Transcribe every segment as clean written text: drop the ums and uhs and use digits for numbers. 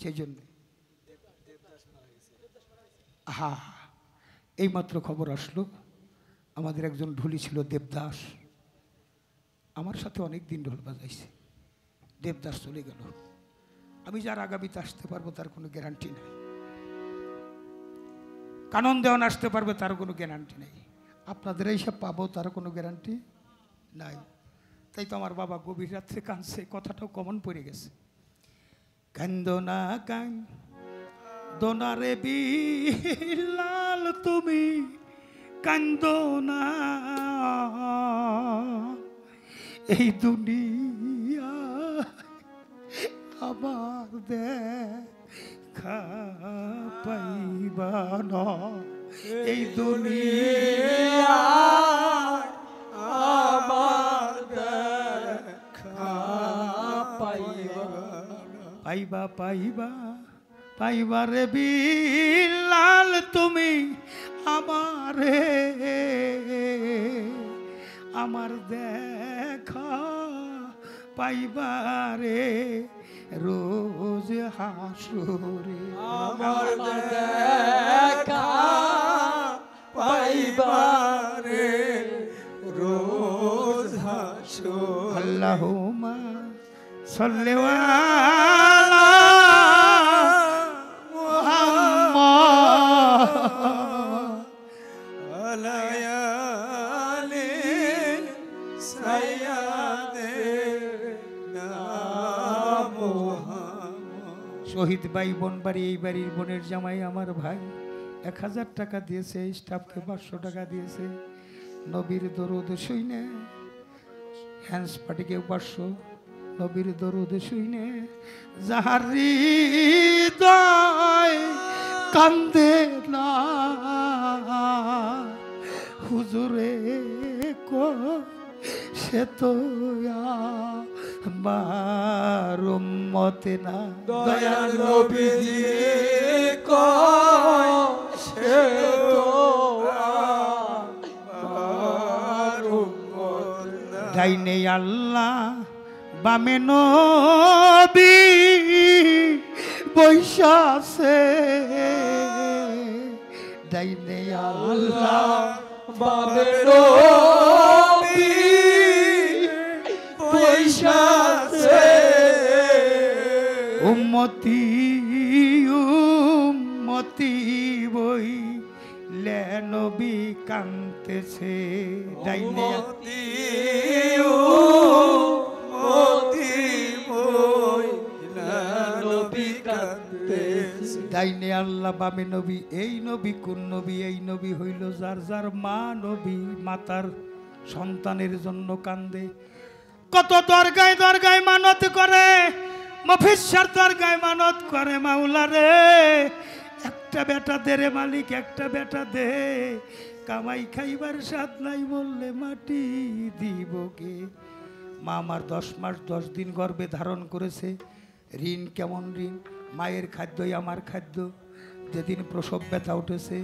সেই জন্য হ্যাঁ, এইমাত্র খবর আসলো আমাদের একজন ঢুলি ছিল দেবদাস, আমার সাথে অনেক দিন ঢোল বাজাইছে। দেবদাস চলে গেল। আমি যার আগামীতে আসতে পারবো তার কোনো গ্যারান্টি নেই, কানন দেওয়ান আসতে পারবে তার কোনো গ্যারান্টি নেই, আপনাদের এইসব পাবো তার কোনো গ্যারান্টি নাই। তাই তো আমার বাবা গভীর রাত্রে কাঁদছে, কথাটাও কমন পড়ে গেছে। কান্দনা কান্দনা রে বিলাল তুমি কান্দনা, এই দুনিয়া আমার দেখা পাইবা না, এই দুনিয়া আমার দেখা পাইবা পাইবা পাইবা পাইবা রে বিলাল তুমি আমারে, আমার দেখা পাইবারে রোজ হাসরে, আমার দেখা পাইবারে রোজ হাসরে। আল্লাহুম্মা সাল্লি আলা শহীদ ভাই বোন বাড়ি, এই বাড়ির বোনের জামাই আমার ভাই 1000 টাকা দিয়েছে, স্টাফকে 500 টাকা দিয়েছে। নবীর দরুদ শুইনে হ্যান্স পার্টিকে 500, নবীর দরুদ শুইনে যাহার হৃদয় কান্দে না হুজুরে কো সে তো আমার উম্মতে না, দয়াল নবীজি কয় সে তো আমার উম্মত না। ডাইনে আল্লাহ বামে নবী বৈশা আছে, ডাইনে আল্লাহ বামে নবী বৈশা আছে, উম্মতি উম্মতি বই লে নবী কাঁদতেছে, ডাইনে উম্মতি উম্মতি বইলা নবী কাঁদতেছে। ডাইনে আল্লাহ বামে নবী, এই নবী কোন নবী? এই নবী হইল যার যার মা নবী, মাতার সন্তানের জন্য কান্দে। কত দরগায় দরগায় মানত করে, মফিসার দরগায় মানত করে, মাওলারে একটা বেটা দে রে মালিক, একটা বেটা দে, কামাই খাইবার স্বাদ নাই বললে মাটি দিব কে? মা আমার 10 মাস 10 দিন গর্ভে ধারণ করেছে, ঋণ কেমন ঋণ, মায়ের খাদ্যই আমার খাদ্য। যেদিন প্রসব ব্যথা উঠেছে,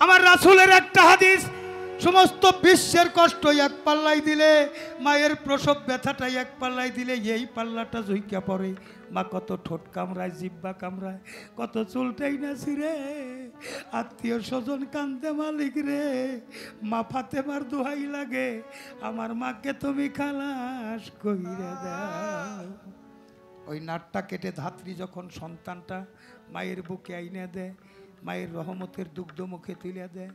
আমার রাসূলের একটা হাদিস, সমস্ত বিশ্বের কষ্ট এক পাল্লাই দিলে মায়ের প্রসব ব্যথাটা এক পাল্লাই দিলে এই পাল্লাটা ঝুঁকা পড়ে। মা কত ঠোঁট কামড়ায়, জিব্বা কামড়ায়, কত চুলটাই না ছিঁড়ে, আত্মীয় স্বজন কান্দে মালিক রে, মা ফাতেমার দোহাই লাগে, আমার মাকে তুমি খালাস কইরা দাও। ওই নাটটা কেটে ধাত্রী যখন সন্তানটা মায়ের বুকে আইনে দেয়, মায়ের রহমতের দুগ্ধ মুখে তুলে দেয়,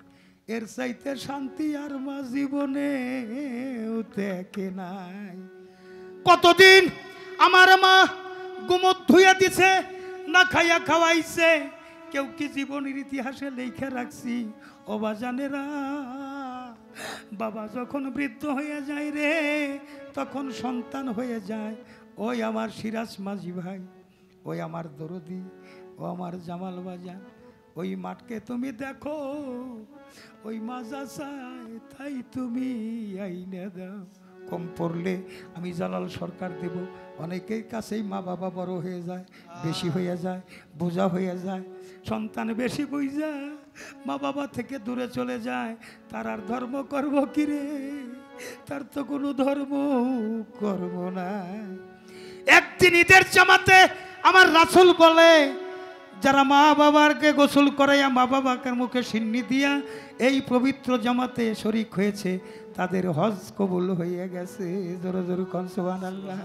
এর চাইতে শান্তি আর মা জীবনে দেখে নাই। কতদিন আমার মা গুমত ধুয়ে দিছে, না খাইয়া খাওয়াইছে, কেউ কি জীবনের ইতিহাসে লেখা রাখছি? অবাজানেরা, বাবা যখন বৃদ্ধ হয়ে যায় রে, তখন সন্তান হয়ে যায়। ওই আমার সিরাজ মাঝি ভাই, ওই আমার দরদি, ও আমার জামাল বাজান, ওই মাঠকে তুমি দেখো, ওই মাজা চাই তাই তুমি আইনে দাও। কম পড়লে আমি জালাল সরকার দেব। অনেকের কাছেই মা বাবা বড় হয়ে যায়, বেশি হয়ে যায়, বোঝা হয়ে যায়, সন্তান বেশি বুঝা মা বাবা থেকে দূরে চলে যায়। তার আর ধর্ম করব কি রে? তার তো কোনো ধর্ম করব না। একদিন ঈদের জামাতে আমার রাসূল বলে যারা মা বাবাকে গোসল করাইয়া মা বাবাকে মুখে সিন্নি দিয়া এই পবিত্র জামাতে শরীক হয়েছে তাদের হজ কবুল হয়ে গেছে। জোরে জোরে কোন সুবহানাল্লাহ।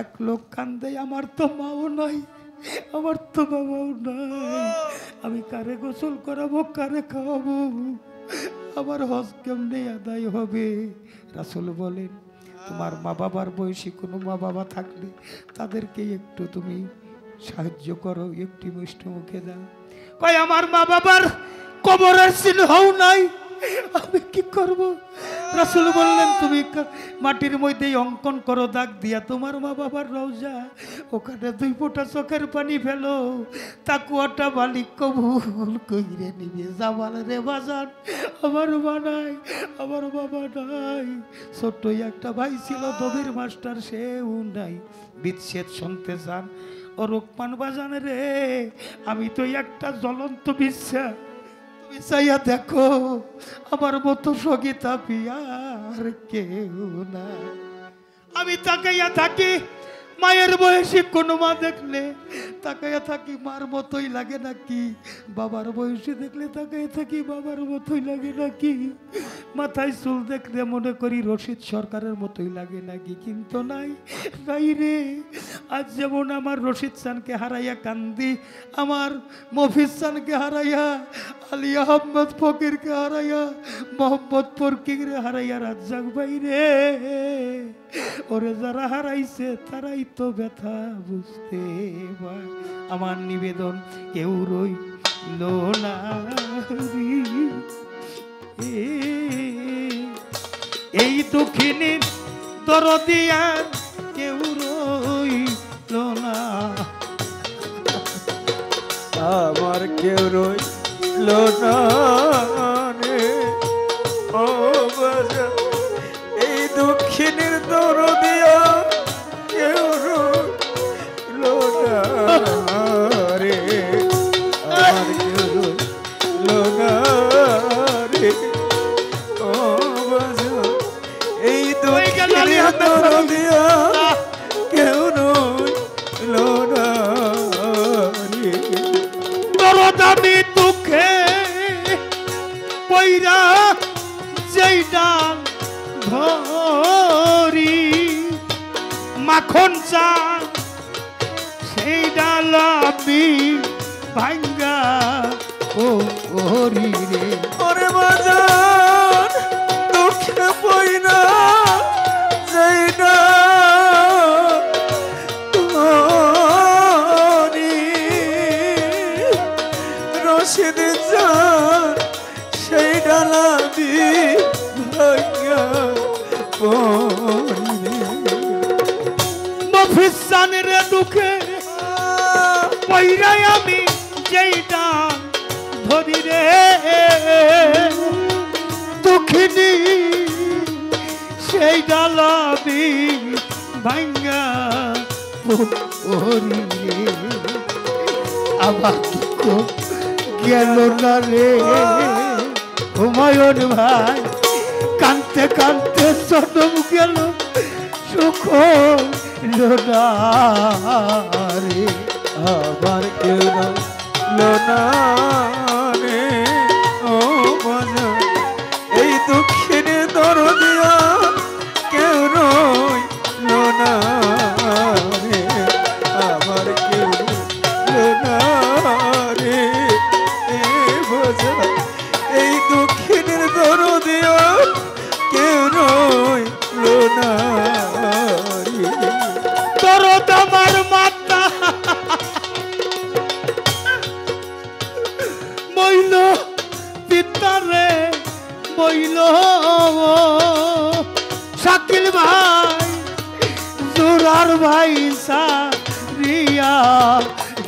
এক লোক কান্দে আমার তো মাও নাই, আমার তো বাবাও নাই, আমি কারে গোসল করাবো, কারে খাওয়াবো, আমার হজ কেমনে আদায় হবে? রাসূল বলেন তোমার মা বাবার বয়সী কোনো মা বাবা থাকলে তাদেরকে একটু তুমি সাহায্য করো, একটি মিষ্টি মুখে দাও। কয় আমার মা বাবার কবরের চিহ্নও নাই, আমি কি করব? রাসূল বললেন তুমি মাটির মধ্যে অঙ্কন করো দাগ দিয়া তোমার মা বাবার রওজা, ওখানে 2 ফোঁটা চোখের পানি ফেলো, তাকুয়াটা মালিক কবুল কইরে নিবে। জামাল রে বাজান, আমার মা নাই, আমার বাবা নাই, ছোট্ট একটা ভাই ছিল দবির মাস্টার, সেও নাই, বিচ্ছেদ শুনতে চান ও রোকমান বাজান রে, আমি তো একটা জ্বলন্ত বিশ্বাস, তুমি চাইয়া দেখো আমার মতো সগিতা পিয়ার কেউ না। আমি তাকাইয়া থাকি মায়ের বয়সী কোনো মা দেখলে তাকাইয়া থাকি মার মতোই লাগে নাকি, বাবার বয়সী দেখলে তাকাইয়া থাকি বাবার মতোই লাগে নাকি, মাথায় চুল দেখলে মনে করি রশিদ সরকারের মতোই লাগে নাকি, কিন্তু নাই, নাই রে। আজ যেমন আমার রশিদ চানকে হারাইয়া কান্দি, আমার মফিজ চানকে হারাইয়া, আলী আহমদ ফকিরকে হারাইয়া, মোহাম্মদ ফরকিরে হারাইয়া, রাজ্জাক ভাই রে, ওরে যারা হারাইছে তারাই তো ব্যথা বুঝতে পারে। আমার নিবেদন কেউ রইল না, এই দুঃখিনীর দরদিয়া কেউ রইল না, আমার কেউ রইল না রে ও বাজান, এই দুঃখিনীর দরদিয়া কেউ রইল না রে, আমার কেউ রইল না রে ও বাজান, এই দুঃখিনীর দরদিয়া কেউ রইল না রে। দরদামি দুঃখে পইরা যেই ডাল ধরি, মাখন চা সেই ডাল আমি ভাঙ্গা ও করি রে। ওরে বাজান দুঃখে পইরা যেইটা ধরি, রশিদ চান সেই ডালা দি ভাইয়া পড়ি রে। মফিজ চানের দুঃখে পইরাই আমি যেই ডাল ধরি রে, দুঃখিনী সেই ডাল আমি ভাঙ্গা পড়ি রে। আবার গেল না রে হুমায়ুন ভাই, কানতে কানতে জনম গেল সুখ হইল না রে। আবার কেউ রইল না রে ও বাজান, এই দুঃখিনীর দরদিয়া কেউ রইল না রে, আমার কেউ রইল না রে এ বাজান, এই দুঃখিনীর দরদিয়া কেউ রইল না রে। দরদ আমার মাতা মইল পিতারে মইল, শাকিল ভাই জোরার ভাই সারিয়া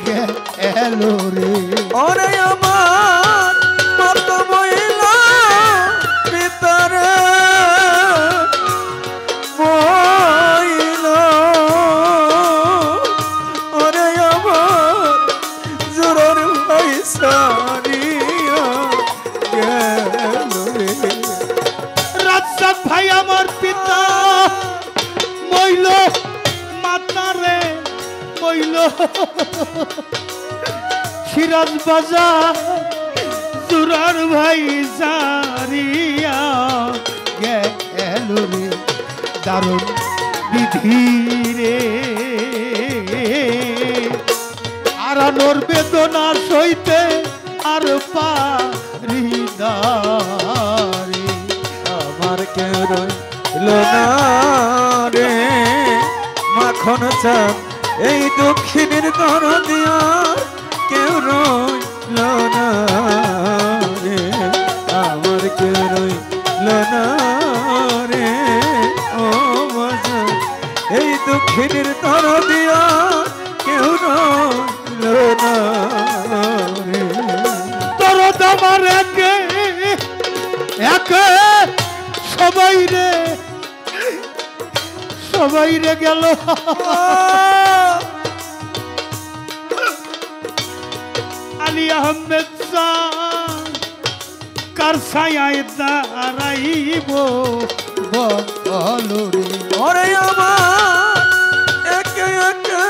গেল রে। ওরে আমার মত মহিলা ভিতরে মহিলা, ওরে আমার জোরের ভাই সারিয়া গেল রে। রাজ্জাক ভাই আমার পিতা মইল মাতারে হইল সিরাজ বাজার জোরার ভাই সারিয়া গেল রে দারুণ বিধি রে আরানোর বেদনা সইতে আর পারি না রে আমার কেউ রইল না রে মাখন চাঁদ এই দক্ষিণের দরদিয়া কেউ রইল না রে আমার কেউ রইল না রে ও বাজান এই দক্ষিণের দরদিয়া কেউ রইল না রে দরদ আমার একে একে সবাই রে গেল আলী আহমেদ কার ছায়ায় দাঁড়াইব বলো রে ওরে আমার একে একে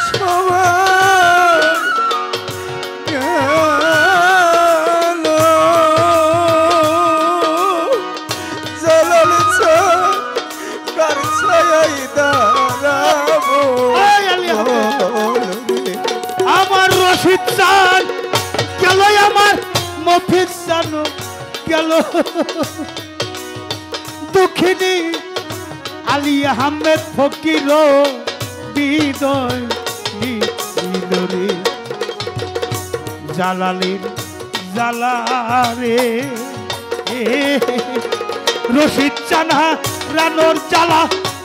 সবাই গেল জালাল কার ছায়ায় দাঁড়াবো আমার রশিদ চান গেল আমার মফিজ জানো গেল দুঃখিনী আলী আহমেদ ফকির বিদয় রে জালালির জালারে রশিদ চানা রানোর জ্বালা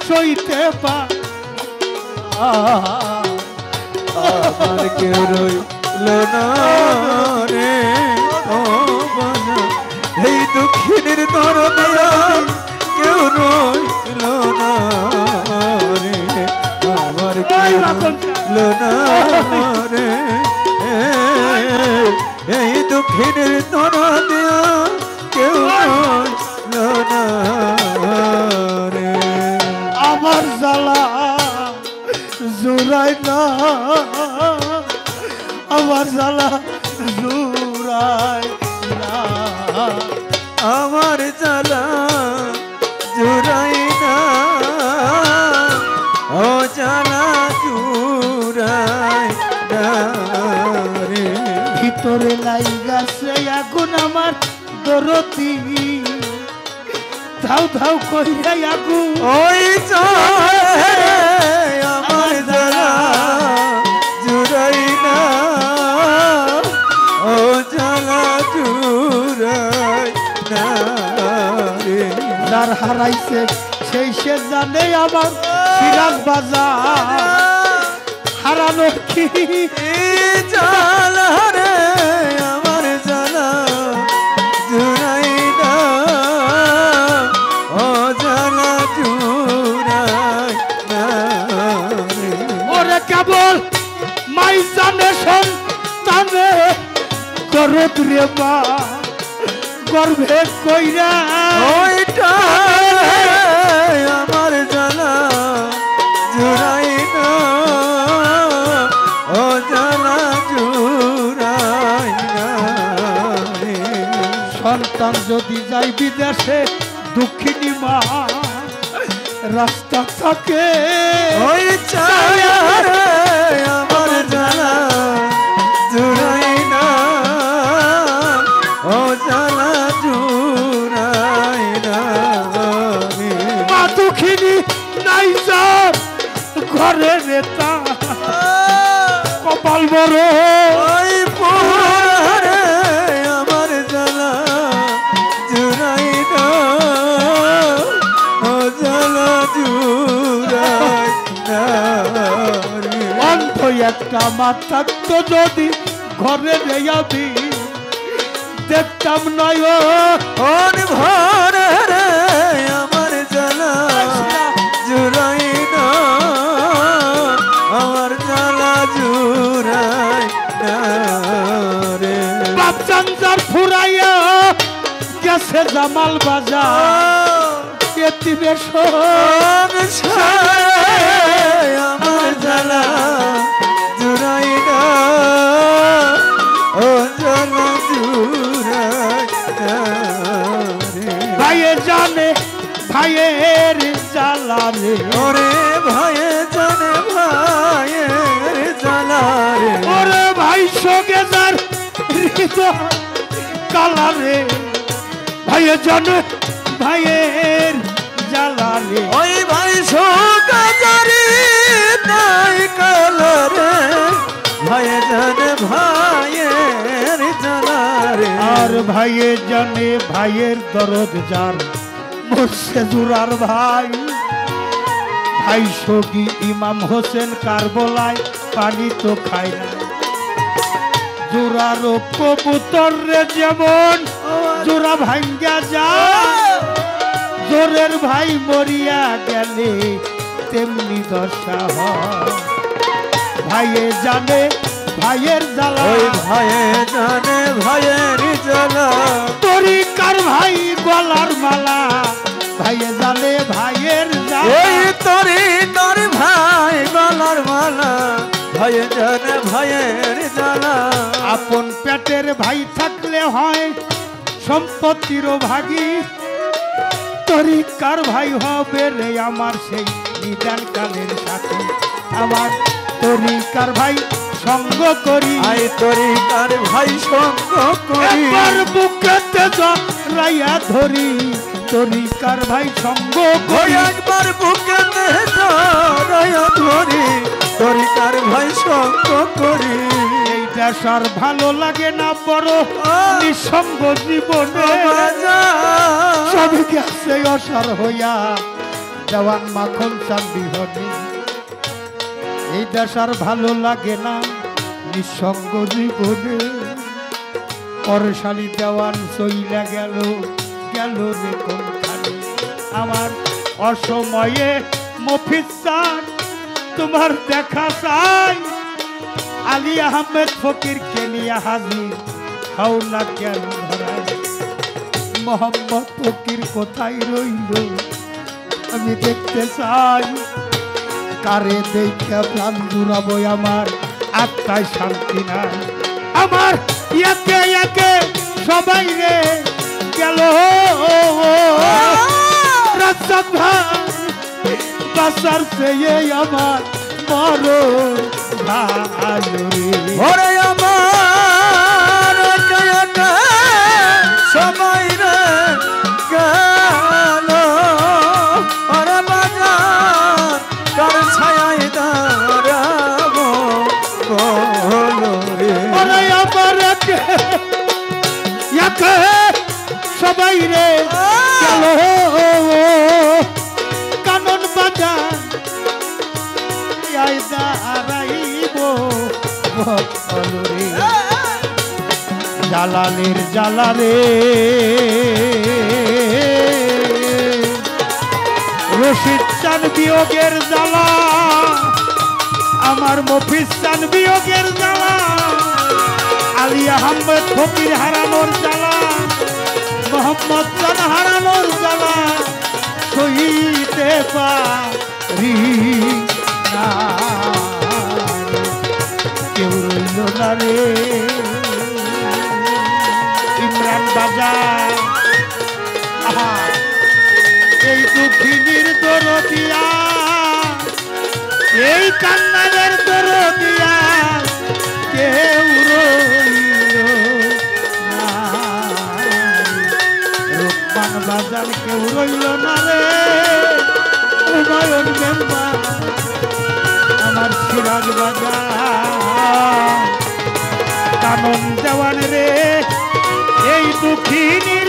সইতে পা আমার কেউ রইল না রে ও বাজান এই দক্ষিণের দরদিয়া কেউ রইল না রে আমার কেউ রইল না রে এই দক্ষিণের দরদিয়া কেউ রইল না রে আমার জ্বালা জুড়াই না আমার জ্বালা জুড়াই না আমার জ্বালা জুড়াই না ও জ্বালা জুড়াই না রে ভিতরে লাইগাছে আগুন আমার দরতি ধাউ ধাউ কইরা আগুন ওই আমার জ্বালা জুড়াই না ও জ্বালা জুড়াই না রে যার হারাইছে সেই সে জানে আমার সিরাজ বাজার হারানো কি জ্বালা রে আমার জ্বালা জুড়াই না ও জ্বালা জুড়াই না রে ওরে কেবল মাই জানে সন্তানে গরদ রে মা গর্ভে কইরা ওইটা আমার জ্বালা জুড়াই না ও জ্বালা জুড়াই না রে সন্তান যদি যাই বিদেশে দুঃখিনী মা রাস্তা থাকে ওই ছায়া রে আমার জ্বালা জুড়াই না ও জ্বালা জুড়াই না রে মা দুঃখিনী নাই যার ঘরে রেতা কপাল বড় ওই পোহারে আমার জ্বালা জুড়াই না ও জ্বালা জুড়াই না রে অন্ধ একটা মাথা তো যদি ঘরে রেয়াবি দেখতাম নয় ওর ভরে রে আমার জ্বালা জুড়াই না আমার জ্বালা জুড়াই না রে বাপ চাঞ্জার ফুরাইয়া গেছে জামাল বাজার এতিমের আমার জ্বালা গেজার হৃদয় কালারে ভাইয়ের জানে ভাইয়ের জ্বালারে ওই ভাই শোকাজারি নাই কালারে ভাই জানে ভাইয়ের জ্বালারে আর ভাইয়ের জানে ভাইয়ের দরদ যার মরছে জুরার ভাই ভাই সগি ইমাম হোসেন কারবলায় পানি তো খায় না জোরারও কবুতর রে যেমন জোড়া ভাঙ্গা যায় জোরের ভাই মরিয়া গেলে তেমনি দশা হয় ভাইয়ে জানে ভাইয়ের জ্বালা ওই ভাইয়ে জানে ভাইয়ের জ্বালা তরিকার ভাই গলার মালা ভাইয়ে জানে ভাইয়ের জ্বালা ওই তরিকার ভাই গলার মালা ভাইয়ে জানে ভাইয়ের জ্বালা আপন পেটের ভাই থাকলে হয় সম্পত্তির ভাগী তরিকার ভাই হবে রে আমার সেই নিদান কালের সাথে আমার তরিকার ভাই সঙ্গ করি আই তরিকার ভাই সঙ্গ করি একবার বুকেতে জড়াইয়া ধরি তরিকার ভাই সঙ্গ ওই করি একবার বুকেতে জড়াইয়া ধরি তরিকার ভাই সঙ্গ করি এইটা সার ভালো লাগে না বড় নিঃসঙ্গ জীবনে সব গেছে অসার হইয়া দেওয়ান মাখন চান্দি হনে এই দেশার ভালো লাগে না নিঃসঙ্গ জীবনে পরশালী দেওয়ান চইলা গেল গেল রে কোনখানে আমার অসময়ে মফিজ স্যার তোমার দেখা চাই আলী আহমেদ ফকির কেনিয়া হাজির খাও না কেন ধরায় মোহাম্মদ ফকির কোথায় রইল আমি দেখতে চাই কারে দেখে প্রাণ জুড়াবো আমার আত্মায় শান্তি নাই আমার একে একে সবাই রে গেল রাজ্জাক ভাই বাসার চেয়ে আমার বড় ভালো রে ওরে আমার একা একা সবাই রে গেল ওরে বাজার কার ছায়ায় দাঁড়াবো বলো রে ওরে আমার একে একে সবাই রে গেল কানন বাজার দাঁড়াইব বলো রে জালালের জালারে রশিদ চান বিয়োগের জ্বালা আমার মফিজ চান বিয়োগের জ্বালা আলী আহমেদ ফকির হারানোর জ্বালা মোহাম্মদ চান হারানোর জ্বালা সইতে পারি না কেউ রইল না রে ইমরান বাজার আহা এই দুঃখিনীর দরদিয়া এই কান্নাদের দরদিয়া কেউ রইল না রূপবান বাজার কেউ রইল না রে হুমায়ুন মেম্বার আমার সিরাজ বাজার কানন দেওয়ান রে এই দুঃখিনীর